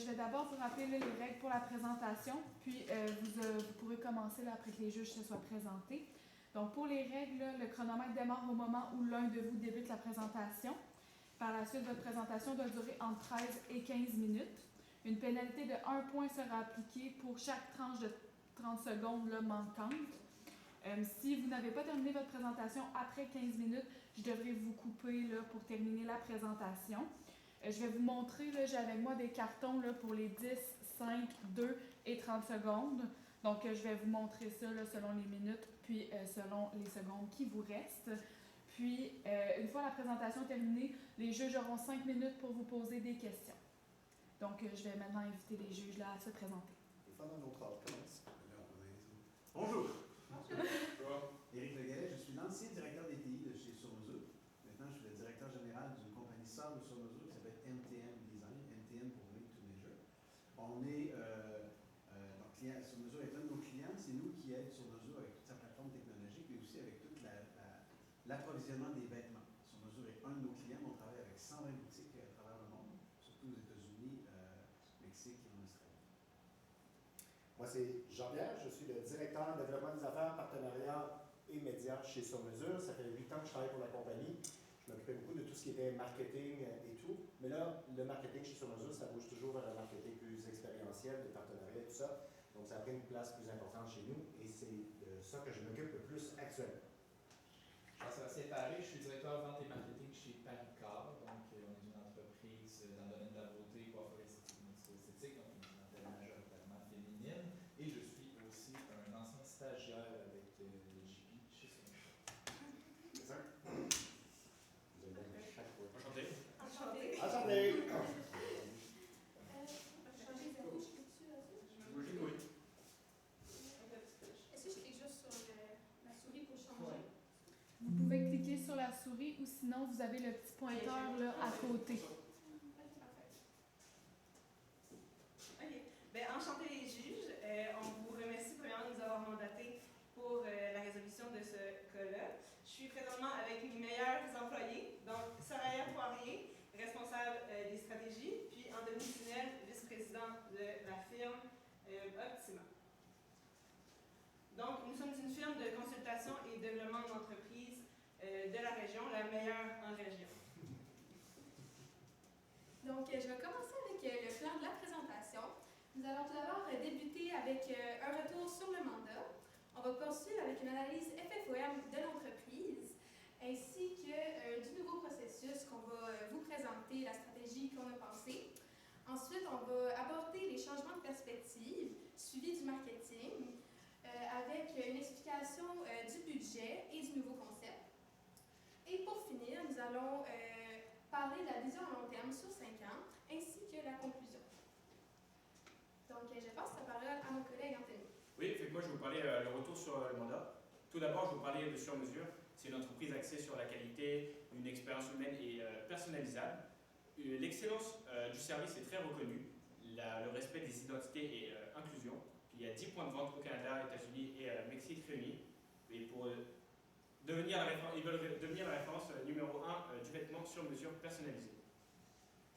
je vais d'abord vous rappeler là, les règles pour la présentation, puis vous pourrez commencer là, après que les juges se soient présentés. Donc, pour les règles, là, le chronomètre démarre au moment où l'un de vous débute la présentation. Par la suite, votre présentation doit durer entre 13 et 15 minutes. Une pénalité de 1 point sera appliquée pour chaque tranche de 30 secondes là, manquante. Si vous n'avez pas terminé votre présentation après 15 minutes, je devrais vous couper là, pour terminer la présentation. Je vais vous montrer, là, j'ai avec moi des cartons là, pour les 10, 5, 2 et 30 secondes. Donc, je vais vous montrer ça là, selon les minutes, puis selon les secondes qui vous restent. Puis, une fois la présentation terminée, les juges auront 5 minutes pour vous poser des questions. Donc, je vais maintenant inviter les juges là, à se présenter. Bonjour. Bonjour. Éric Legalet, je suis l'ancien directeur des TI de chez Sur-Mesure. Maintenant, je suis le directeur général d'une compagnie sœur de Sur-Mesure qui s'appelle MTM Design, MTM pour Make to Measure. On est, donc, Sur-Mesure est un de nos clients, c'est nous qui aidons Sur-Mesure avec toute sa plateforme technologique, mais aussi avec tout l'approvisionnement des vêtements. Sur-Mesure est un de nos clients, on travaille avec 120 boutiques à travers le monde, surtout aux États-Unis, Mexique et en Australie. Moi, c'est Jean-Pierre, je suis le directeur développement des affaires, partenariat et médias chez Sur-Mesure. Ça fait 8 ans que je travaille pour la compagnie. Je m'occupais beaucoup de tout ce qui était marketing et tout. Mais là, le marketing chez Sur-Mesure, ça bouge toujours vers un marketing plus expérientiel, de partenariat et tout ça. Donc, ça a pris une place plus importante chez nous et c'est de ça que je m'occupe le plus actuellement. Jean-Sébastien Paré, je suis directeur vente et marketing chez Paricar. Donc, on est une entreprise dans le domaine de la beauté, coiffure esthétique, donc une clientèle majoritairement féminine. Et je suis aussi un ancien stagiaire avec le JP chez Sur-Mesure. C'est ça? Vous avez donné chaque fois. Enchanté. Enchanté. Enchanté! Oui. Est-ce que je clique juste sur la souris pour changer? Vous pouvez cliquer sur la souris ou sinon, vous avez le petit pointeur là, à côté. Ok, parfait. OK. Bien, enchanté les juges. On vous remercie premièrement de nous avoir mandatés pour la résolution de ce cas-là. Je suis présentement avec mes meilleurs employés, donc Soraya Poirier, responsable des stratégies, puis Anthony Tunnel, vice-président de la firme Optima. Donc, nous sommes une firme de consultation et développement d'entreprise de la région, la meilleure en région. Donc, je vais commencer avec le plan de la présentation. Nous allons tout d'abord débuter avec un retour sur le mandat. On va poursuivre avec une analyse FFOM de l'entreprise, ainsi que du nouveau processus qu'on va vous présenter, la stratégie qu'on a pensée. Ensuite, on va aborder les changements de perspective, suivi du marketing, avec une explication du budget et du nouveau concept. Et pour finir, nous allons parler de la vision à long terme sur 5 ans, ainsi que la conclusion. Donc, je passe la parole à mon collègue Anthony. Oui, moi je vais vous parler le retour sur le mandat. Tout d'abord, je vais vous parler de Sur-Mesure. C'est une entreprise axée sur la qualité, une expérience humaine et personnalisable. L'excellence du service est très reconnue. Le respect des identités et inclusion. Il y a 10 points de vente au Canada, États-Unis et Mexique réunis. Et pour devenir ils veulent devenir la référence numéro 1 du vêtement sur mesure personnalisé.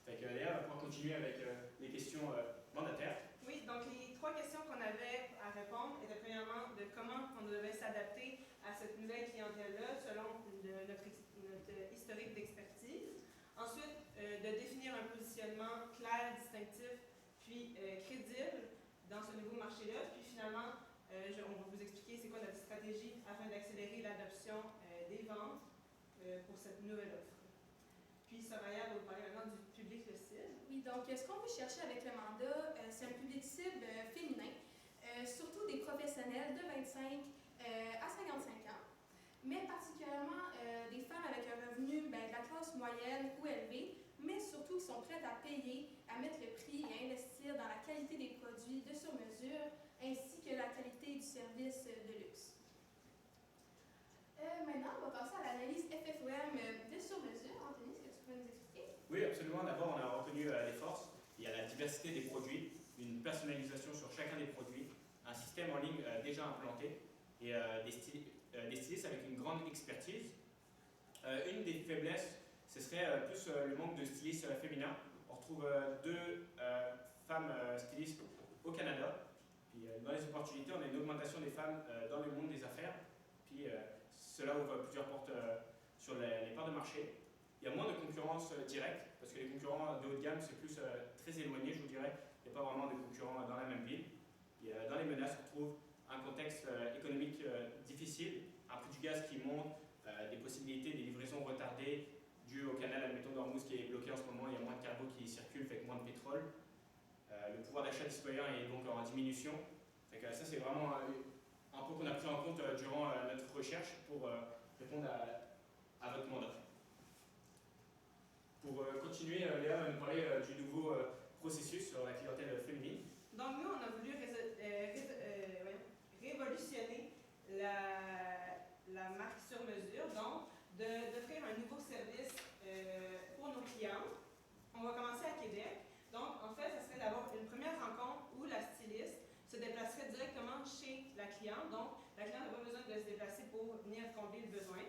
D'ailleurs, on va continuer avec les questions mandataires. Oui, donc les 3 questions qu'on avait à répondre étaient premièrement de comment on devait s'adapter à cette nouvelle clientèle-là selon notre historique d'expertise. Ensuite, de définir un positionnement clair, distinctif, puis crédible dans ce nouveau marché-là. Puis finalement, on va vous expliquer c'est quoi notre stratégie afin d'accélérer l'adoption des ventes pour cette nouvelle offre. Puis Soraya va vous parler maintenant du public le cible. Oui, donc ce qu'on veut chercher avec le mandat, c'est un public cible féminin, surtout des professionnels de 25 à 55 ans, mais particulièrement des femmes avec un revenu de la classe moyenne ou élevée, mais surtout qui sont prêtes à payer, à mettre le prix et à investir dans la qualité des produits de sur-mesure, ainsi que la qualité du service de luxe. Maintenant, on va passer à l'analyse FFOM de sur-mesure. Anthony, est-ce que tu peux nous expliquer? Oui, absolument. D'abord, on a reconnu les forces. Il y a la diversité des produits, une personnalisation sur chacun des produits, un système en ligne déjà implanté et des stylistes avec une grande expertise. Une des faiblesses, ce serait plus le manque de stylistes féminins. On retrouve 2 femmes stylistes au Canada. Puis dans les opportunités, on a une augmentation des femmes dans le monde des affaires. Puis cela ouvre plusieurs portes sur les parts de marché. Il y a moins de concurrence directe, parce que les concurrents de haut de gamme, c'est plus très éloigné, je vous dirais. Il n'y a pas vraiment de concurrents dans la même ville. Et, dans les menaces, on retrouve un contexte économique difficile, un prix du gaz qui monte, des possibilités, des livraisons retardées dues au canal, admettons, d'Ormuz qui est bloqué en ce moment, il y a moins de cargo qui circule, fait que moins de pétrole. Le pouvoir d'achat des citoyens est donc en diminution. Fait que ça, c'est vraiment un point qu'on a pris en compte durant notre recherche pour répondre à votre mandat. Pour continuer, Léa va nous parler du nouveau processus sur la clientèle féminine. Donc, nous, on a voulu révolutionner la marque sur mesure, donc d'offrir un nouveau service pour nos clients. On va commencer à Québec. Donc, en fait, ce serait d'avoir une première rencontre où la styliste se déplacerait directement chez la cliente. Donc, la cliente n'a pas besoin de se déplacer pour venir combler le besoin.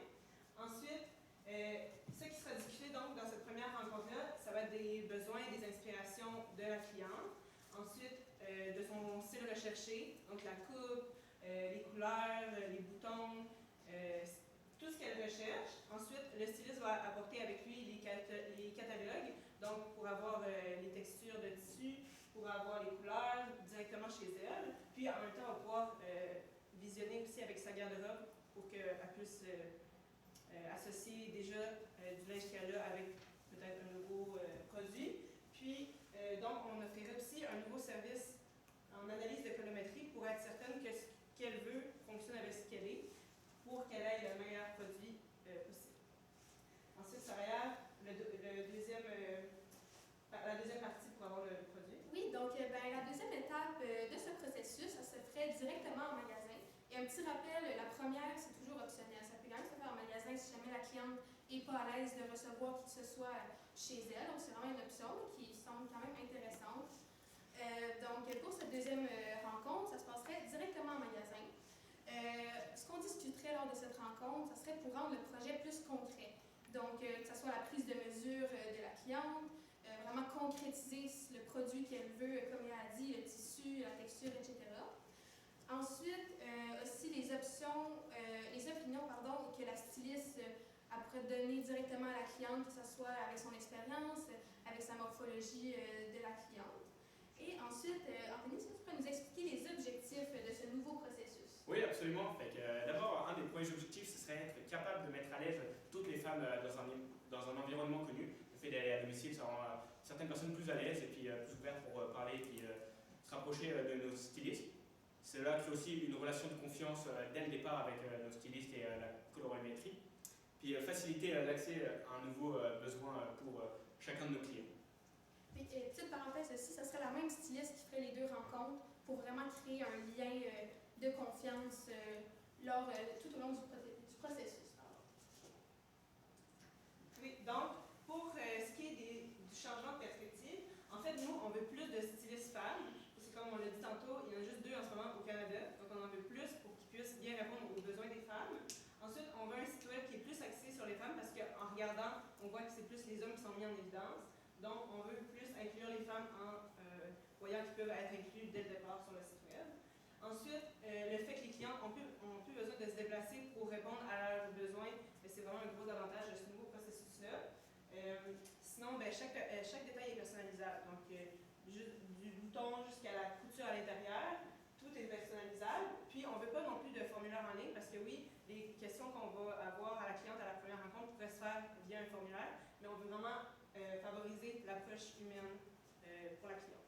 Ensuite, ce qui sera discuté donc dans cette première rencontre-là, ça va être des besoins et des inspirations de la cliente. Ensuite, de son style recherché, donc la coupe, les couleurs, les boutons, tout ce qu'elle recherche. Ensuite, le styliste va apporter avec lui les catalogues, donc pour avoir les textures de tissu, pour avoir les couleurs directement chez elle. Puis en même temps, on va pouvoir visionner aussi avec sa garde-robe pour qu'elle puisse associer déjà du linge qu'elle a avec peut-être un nouveau produit. Puis, donc, on offrirait aussi un nouveau service en analyse de colométrie pour être certaine que ce qu'elle veut fonctionne avec ce qu'elle est, pour qu'elle ait le meilleur produit possible. Ensuite, Soraya, la deuxième partie pour avoir le produit. Oui, donc la deuxième étape de ce processus, ça se ferait directement en magasin. Et un petit rappel, la première, c'est toujours optionnel. Ça peut quand même se faire en magasin si jamais la cliente n'est pas à l'aise de recevoir qui que ce soit chez elle. Donc, c'est vraiment une option qui semble quand même intéressante. Donc, pour cette deuxième rencontre, ça se passerait directement en magasin. Ce qu'on discuterait lors de cette rencontre, ça serait pour rendre le projet plus concret. Donc, que ce soit la prise de mesure de la cliente, vraiment concrétiser le produit qu'elle veut, comme elle a dit, le tissu, la texture, etc. Ensuite, aussi les opinions que la styliste pourrait donner directement à la cliente, que ce soit avec son expérience, avec sa morphologie de la cliente. Et ensuite, Anthony, est-ce que tu peux nous expliquer les objectifs de ce nouveau processus? Oui, absolument. D'abord, un des premiers objectifs, ce serait être capable de mettre à l'aise toutes les femmes dans un environnement connu. Le fait d'aller à domicile, ça rend certaines personnes plus à l'aise et puis plus ouvertes pour parler et puis se rapprocher de nos stylistes. Cela crée aussi une relation de confiance dès le départ avec nos stylistes et la colorimétrie. Puis faciliter l'accès à un nouveau besoin pour chacun de nos clients. Puis, petite parenthèse aussi, ça serait la même styliste qui ferait les deux rencontres pour vraiment créer un lien de confiance tout au long du processus. Oui, donc, pour ce qui est du changement de perspective, en fait, nous, on veut plus de stylistes femmes. C'est comme on l'a dit tantôt, il y en a juste 2 en ce moment au Canada, donc on en veut plus pour qu'ils puissent bien répondre aux besoins des femmes. Ensuite, on veut un site web qui est plus axé sur les femmes parce qu'en regardant, on voit que c'est plus les hommes qui sont mis en évidence. Donc, on veut plus inclure les femmes en voyant qu'ils peuvent être inclus dès le départ sur le site web. Ensuite, le fait que les clients n'ont plus besoin de se déplacer pour répondre à leurs besoins, c'est vraiment un gros avantage de ce nouveau processus-là. Sinon, chaque détail est personnalisable. Donc, du bouton jusqu'à la couture à l'intérieur, tout est personnalisable. Puis, on ne veut pas non plus de formulaire en ligne parce que oui, les questions qu'on va avoir à la cliente à la première rencontre pourraient se faire via un formulaire, mais on veut vraiment favoriser l'approche humaine pour la cliente.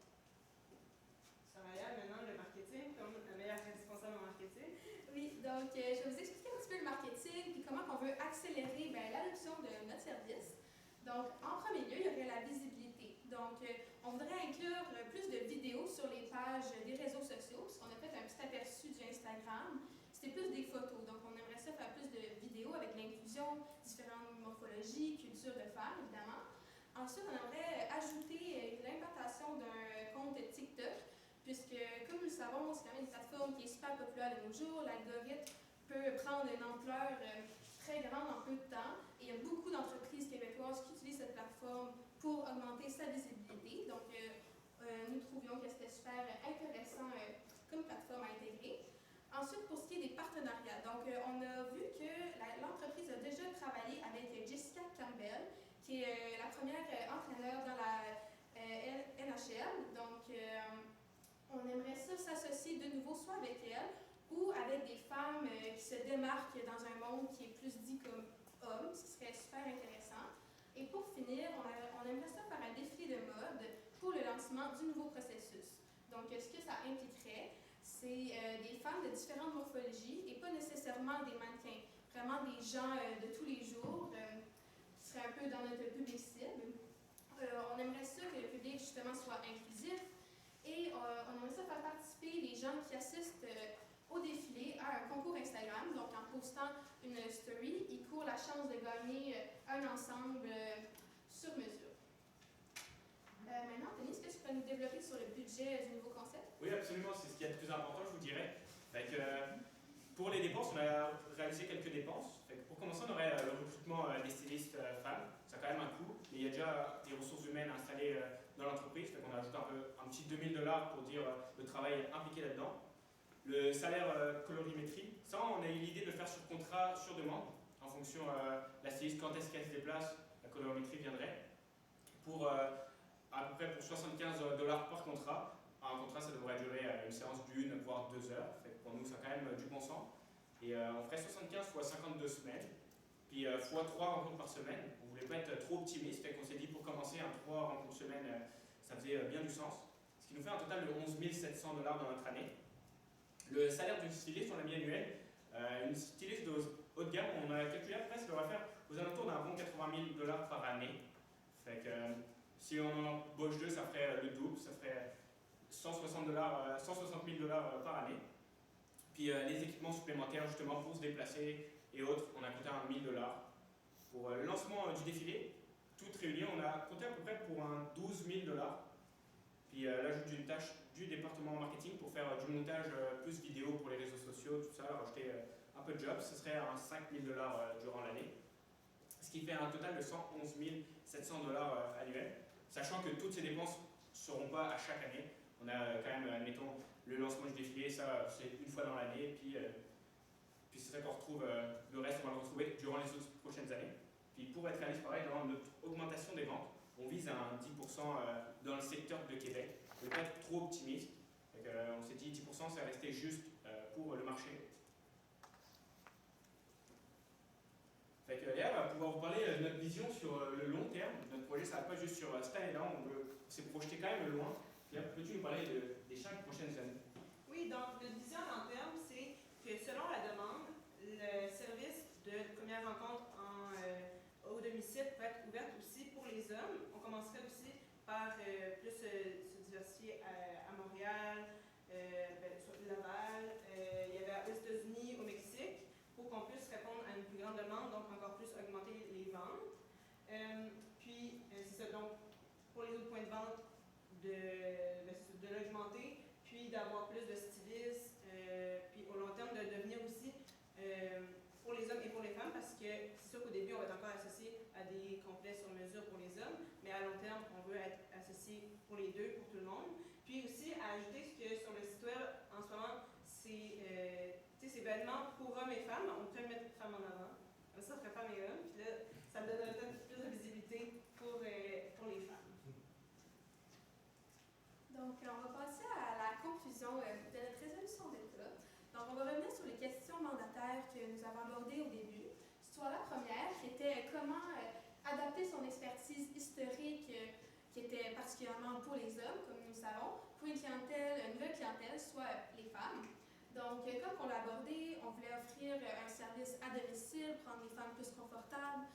Soraya, maintenant le marketing, comme la meilleure responsable en marketing. Oui, donc je vais vous expliquer un petit peu le marketing et comment on veut accélérer l'adoption de notre service. Donc, en premier lieu, il y aurait la visibilité. Donc, on voudrait inclure plus de vidéos sur les pages des réseaux sociaux, puisqu'on a fait un petit aperçu du Instagram. C'était plus des photos, donc on aimerait ça faire plus de vidéos avec l'inclusion, différentes morphologies, cultures de femmes, évidemment. Ensuite, on aimerait ajouter l'implantation d'un compte TikTok, puisque, comme nous le savons, c'est quand même une plateforme qui est super populaire de nos jours. L'algorithme peut prendre une ampleur très grande en peu de temps. Et il y a beaucoup d'entreprises québécoises qui utilisent cette plateforme pour augmenter sa visibilité. Donc, nous trouvions que c'était super intéressant comme plateforme à intégrer. Ensuite, pour ce qui est des partenariats, donc on a vu que l'entreprise a déjà travaillé avec Jessica Campbell, qui est la première entraîneur dans la NHL. Donc, on aimerait ça s'associer de nouveau soit avec elle ou avec des femmes qui se démarquent dans un monde qui est plus dit comme homme, ce qui serait super intéressant. Et pour finir, on aimerait ça faire un défilé de mode pour le lancement du nouveau processus. Donc, ce que ça impliquerait, c'est des femmes de différentes morphologies et pas nécessairement des mannequins, vraiment des gens de tous les jours qui seraient un peu dans notre public cible. On aimerait ça que le public justement soit inclusif et on aimerait ça faire participer les gens qui assistent au défilé à un concours Instagram. Donc, en postant une story, ils courent la chance de gagner un ensemble sur mesure. Maintenant, Anthony, est-ce que tu peux nous développer sur le budget du nouveau concept? Oui, absolument, c'est ce qui est le plus important, je vous dirais. Pour les dépenses, on a réalisé quelques dépenses. Pour commencer, on aurait le recrutement des stylistes femmes. Ça a quand même un coût, mais il y a déjà des ressources humaines installées dans l'entreprise. On ajoute un petit $2000 pour dire le travail impliqué là-dedans. Le salaire colorimétrie, ça, on a eu l'idée de le faire sur contrat, sur demande, en fonction de la styliste, quand est-ce qu'elle se déplace, la colorimétrie viendrait. Pour à peu près pour $75 par contrat. Un contrat, ça devrait durer une séance d'1 voire 2 heures. Pour nous, ça a quand même du bon sens. Et on ferait 75 fois 52 semaines, puis fois 3 rencontres par semaine. On ne voulait pas être trop optimiste, fait qu'on s'est dit pour commencer, 3 rencontres semaine, ça faisait bien du sens. Ce qui nous fait un total de 11 700 $ dans notre année. Le salaire d'une styliste, on l'a mis annuel. Une styliste de haut de gamme, on a calculé après, ça devrait faire aux alentours d'un bon 80 000 $ par année. Fait que si on en embauche 2, ça ferait le double, ça ferait 160 000 $ par année. Puis les équipements supplémentaires justement pour se déplacer et autres, on a compté $1 000. Pour le lancement du défilé, tout réuni, on a compté à peu près pour un 12 000 $. Puis l'ajout d'une tâche du département marketing pour faire du montage plus vidéo pour les réseaux sociaux, tout ça, rajouter un peu de job, ce serait un 5 000 $ durant l'année. Ce qui fait un total de 111 700 $ annuels, sachant que toutes ces dépenses ne seront pas à chaque année. On a quand même, admettons, le lancement du défilé, ça c'est une fois dans l'année, puis c'est ça qu'on retrouve, le reste on va le retrouver durant les autres prochaines années. Puis pour être réaliste, pareil, dans notre augmentation des ventes, on vise à un 10% dans le secteur de Québec. On ne veut pas être trop optimiste, on s'est dit 10% c'est resté juste pour le marché. Léa va pouvoir vous parler de notre vision sur le long terme. Notre projet, ça ne va pas juste sur cette année-là, on s'est projeté quand même loin. Léa, peux-tu nous parler des 5 prochaines années? Oui, donc notre vision à long terme, c'est que selon la demande, le service de première rencontre au domicile peut être ouvert aussi pour les hommes. On commencerait aussi par plus se diversifier à Montréal, Laval, il y avait aux États-Unis, au Mexique, pour qu'on puisse répondre à une plus grande demande, donc encore plus augmenter les ventes. Puis, c'est ça, donc, pour les autres points de vente, de l'augmenter, puis d'avoir plus de stylistes, puis au long terme, de devenir aussi pour les hommes et pour les femmes, parce que c'est sûr qu'au début, on va être encore associé à des complets sur mesure pour les hommes, mais à long terme, on veut être associé pour les deux, pour tout le monde. Puis aussi, à ajouter que sur le site web, en ce moment, c'est vêtements pour hommes et femmes. On peut mettre femmes en avant. Comme ça ferait femmes et hommes. Puis là, ça donnerait peut-être plus de visibilité pour les femmes. Donc, on va passer à la conclusion de notre résolution d'État. Donc, on va revenir sur les questions mandataires que nous avons abordées au début. Soit la première, qui était comment adapter son expertise historique qui était particulièrement pour les hommes, comme nous le savons, pour une nouvelle clientèle, soit les femmes. Donc, comme on l'a abordé, on voulait offrir un service à domicile, prendre les femmes plus confortables,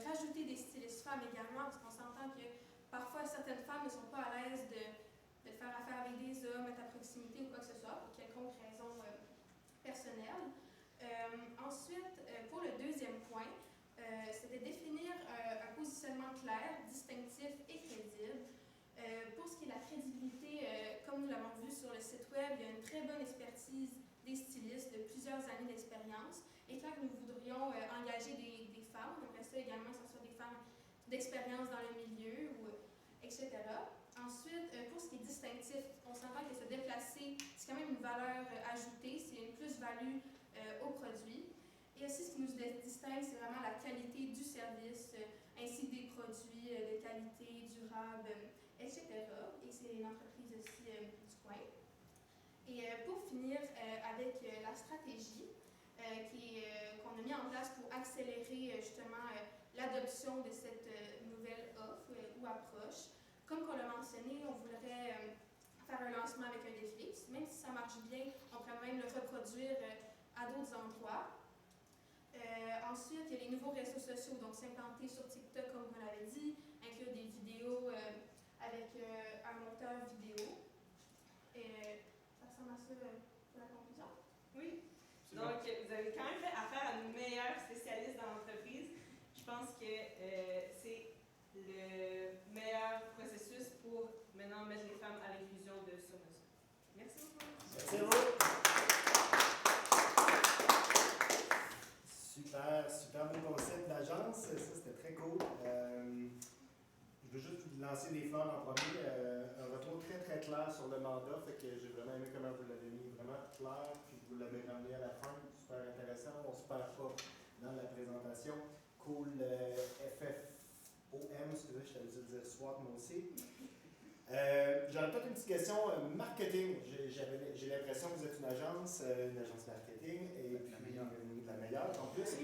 rajouter des stylistes femmes également, parce qu'on s'entend que parfois certaines femmes ne sont pas à l'aise de faire affaire avec des hommes, être à proximité ou quoi que ce soit, pour quelconque raison personnelle. Ensuite, pour le deuxième point, c'était définir un positionnement clair, distinctif et crédible. Pour ce qui est de la crédibilité, comme nous l'avons vu sur le site web, il y a une très bonne expertise des stylistes de plusieurs années d'expérience. Et quand nous voudrions engager des femmes, on aimerait ça également que ce soit des femmes d'expérience dans le milieu, etc. Ensuite, Ensuite, pour ce qui est distinctif, on s'entend que se déplacer, c'est quand même une valeur ajoutée, c'est une plus-value au produit. Et aussi, ce qui nous distingue, c'est vraiment la qualité du service, ainsi que des produits de qualité, durables, etc. Et c'est une entreprise aussi du coin. Et pour finir avec la stratégie qu'on a mis en place pour accélérer justement l'adoption de cette nouvelle offre ou approche. Comme on l'a mentionné, on voudrait faire un lancement avec un défilé. Même si ça marche bien, on pourrait même le reproduire à d'autres endroits. Ensuite, il y a les nouveaux réseaux sociaux, donc s'implanter sur TikTok, comme vous l'avez dit, inclure des vidéos avec un monteur vidéo. Ça ressemble à ça pour la conclusion. Oui. Donc, vous avez quand même fait affaire à nos meilleurs spécialistes dans l'entreprise. Je pense que c'est le meilleur processus pour maintenant mettre les femmes à l'inclusion de Sur Mesure. Merci beaucoup. Merci à vous. Super beau concept d'agence. Ça, c'était très cool. Je veux juste vous lancer des fleurs en premier. Un retour très clair sur le mandat. Fait que j'ai vraiment aimé comment vous l'avez mis vraiment clair. Puis vous l'avez ramené à la fin. Super intéressant. On se perd pas dans la présentation. Cool. FFOM, excusez, je t'avais dû dire SWOT moi aussi. J'aurais peut-être une petite question marketing. J'ai l'impression que vous êtes une agence marketing et puis la meilleure en plus.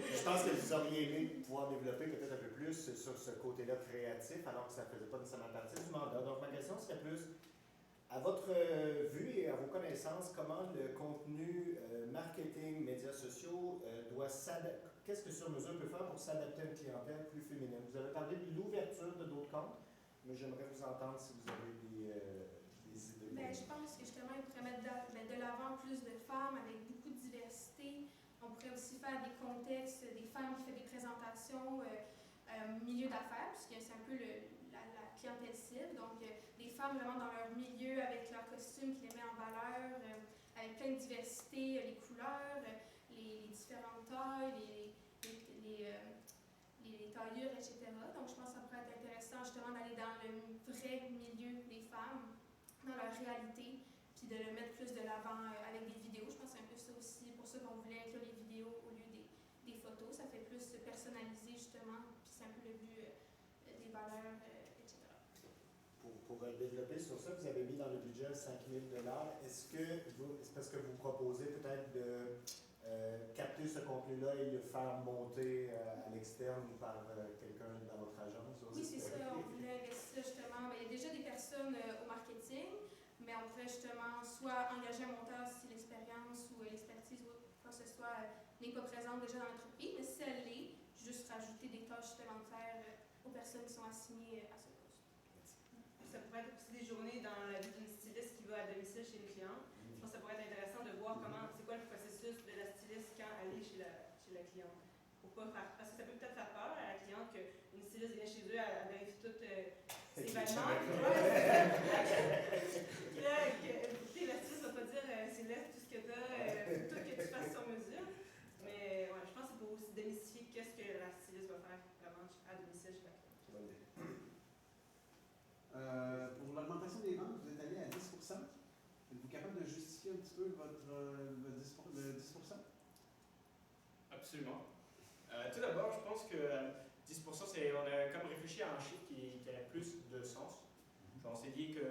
Je pense que vous auriez aimé pouvoir développer peut-être un peu plus sur ce côté-là créatif, alors que ça ne faisait pas nécessairement partie du mandat. Donc ma question serait plus, à votre vue et à vos connaissances, comment le contenu marketing, médias sociaux doit s'adapter? Qu'est-ce que Sur Mesure peut faire pour s'adapter à une clientèle plus féminine? Vous avez parlé de l'ouverture de d'autres comptes, mais j'aimerais vous entendre si vous avez des idées. Ben, je pense que justement, il pourrait mettre de l'avant plus de femmes avec beaucoup de diversité. On pourrait aussi faire des contextes, des femmes qui font des présentations milieu d'affaires, puisque c'est un peu la clientèle cible. Donc, des femmes vraiment dans leur milieu avec leur costume qui les met en valeur, avec plein de diversité, les couleurs, les différentes tailles, les taillures, etc. Donc, je pense que ça pourrait être intéressant justement d'aller dans le vrai milieu des femmes, dans leur réalité, puis de le mettre plus de l'avant avec des vidéos. Je pense que c'est un peu ça aussi, pour ça qu'on voulait inclure les vidéos au lieu des photos. Ça fait plus personnalisé justement, puis c'est un peu le but des valeurs, etc. Pour développer sur ça, vous avez mis dans le budget 5 000 $. Est-ce que c'est parce que vous proposez peut-être de capter ce contenu-là et le faire monter à l'externe ou par quelqu'un dans votre agence? Oui, c'est ça. On voulait investir justement. Il y a déjà des personnes au marketing, mais on pourrait justement soit engager un monteur si l'expérience ou l'expertise ou quoi que ce soit n'est pas présente déjà dans l'entreprise, mais si elle l'est, juste rajouter des tâches supplémentaires aux personnes qui sont assignées à ce poste. Ça pourrait être aussi des journées dans la vie d'une styliste qui va à domicile chez les clients. Je pense que ça pourrait être intéressant de voir c'est quoi le processus de la styliste quand elle est chez la cliente. Pour pas faire, parce que ça peut peut-être faire peur à la cliente qu'une styliste vient chez eux, elle vérifie toutes ses vêtements. Puis là, la styliste va pas dire c'est laid tout ce que tu as, tout que tu fasses sur mesure. Mais ouais, je pense que c'est pour aussi démystifier qu'est-ce que la styliste va faire vraiment à domicile chez la cliente. Pour l'augmentation des ventes, vous êtes allé à 10%. Êtes-vous capable de justifier un petit peu le 10%? Absolument. Tout d'abord, je pense que 10%, on a comme réfléchi à un chiffre qui a plus de sens. Genre, on s'est dit que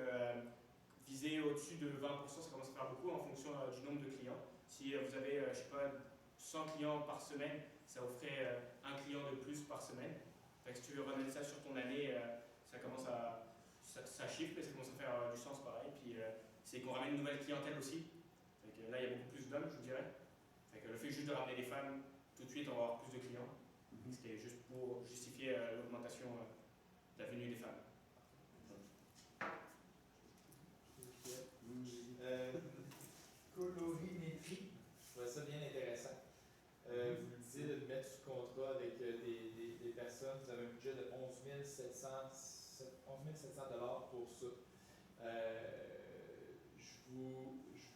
viser au-dessus de 20%, ça commence à faire beaucoup en fonction du nombre de clients. Si vous avez, je sais pas, 100 clients par semaine, ça vous ferait un client de plus par semaine. Fait que si tu veux ramener ça sur ton année, ça commence à... Ça chiffre, mais ça commence à faire du sens pareil. Puis c'est qu'on ramène une nouvelle clientèle aussi. Fait que là, il y a beaucoup plus d'hommes, je vous dirais. Fait que le fait juste de ramener des femmes, tout de suite, on va avoir plus de clients. Ce qui est juste pour justifier l'augmentation de la venue des femmes. Colorimétrie, je trouvais ça bien intéressant. Vous le disiez de mettre sous contrat avec des personnes, vous avez un budget de 11 700 $ pour ça. Je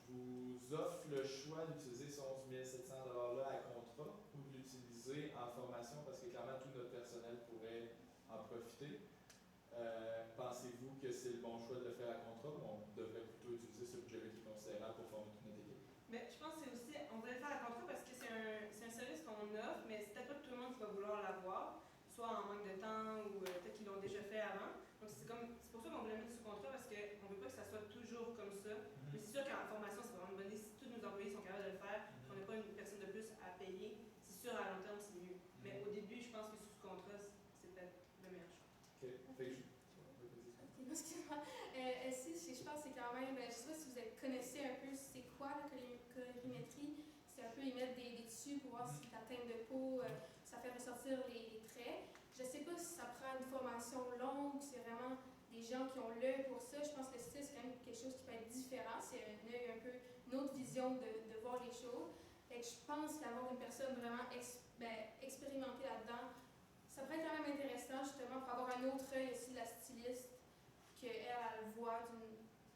vous offre le choix d'utiliser ces 11 700 $ là à contrat ou de l'utiliser en formation parce que clairement tout notre personnel pourrait en profiter. Pensez-vous que c'est le bon choix de le faire à contrat ou on devrait plutôt utiliser ce budget-là qui est considérable pour former toute notre équipe? Mais je pense que c'est aussi, on voulait le faire à contrat parce que c'est un service qu'on offre, mais c'est peut-être pas tout le monde qui va vouloir l'avoir, soit en manque de temps ou peut-être qu'ils l'ont déjà fait avant. Donc c'est pour ça qu'on voulait mettre sous contrat parce qu'on veut pas que ça soit toujours comme ça. Mais c'est sûr qu'en formation, c'est vraiment une bonne idée. Si tous nos employés sont capables de le faire, qu'on n'a pas une personne de plus à payer, c'est sûr à long terme c'est mieux. Mais au début, je pense que sous contrat, c'est peut-être le meilleur choix. OK. Fait que Excuse-moi. Si, je pense que c'est quand même, je ne sais pas si vous connaissez un peu c'est quoi la colorimétrie. C'est un peu émettre des tissus pour voir si ta teinte de peau, ça fait ressortir les traits. Je ne sais pas si ça prend une formation longue, c'est vraiment des gens qui ont l'œil pour ça. Je pense que le style, c'est quand même quelque chose qui peut être différent. C'est un œil un peu, une autre vision de voir les choses. Et je pense qu'avoir une personne vraiment expérimentée là-dedans, ça pourrait être quand même intéressant justement pour avoir un autre œil aussi de la styliste qu'elle le voit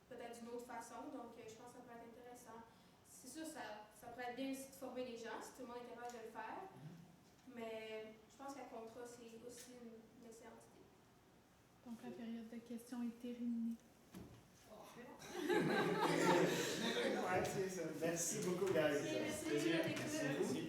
peut-être d'une autre façon. Donc je pense que ça pourrait être intéressant. C'est sûr, ça pourrait être bien aussi de former les gens si tout le monde est capable de le faire. Mais je pense qu'à contrat, c'est aussi une excellente idée. Donc la période de questions est terminée. Ouais, c'est ça. Merci beaucoup, guys. Merci, Merci.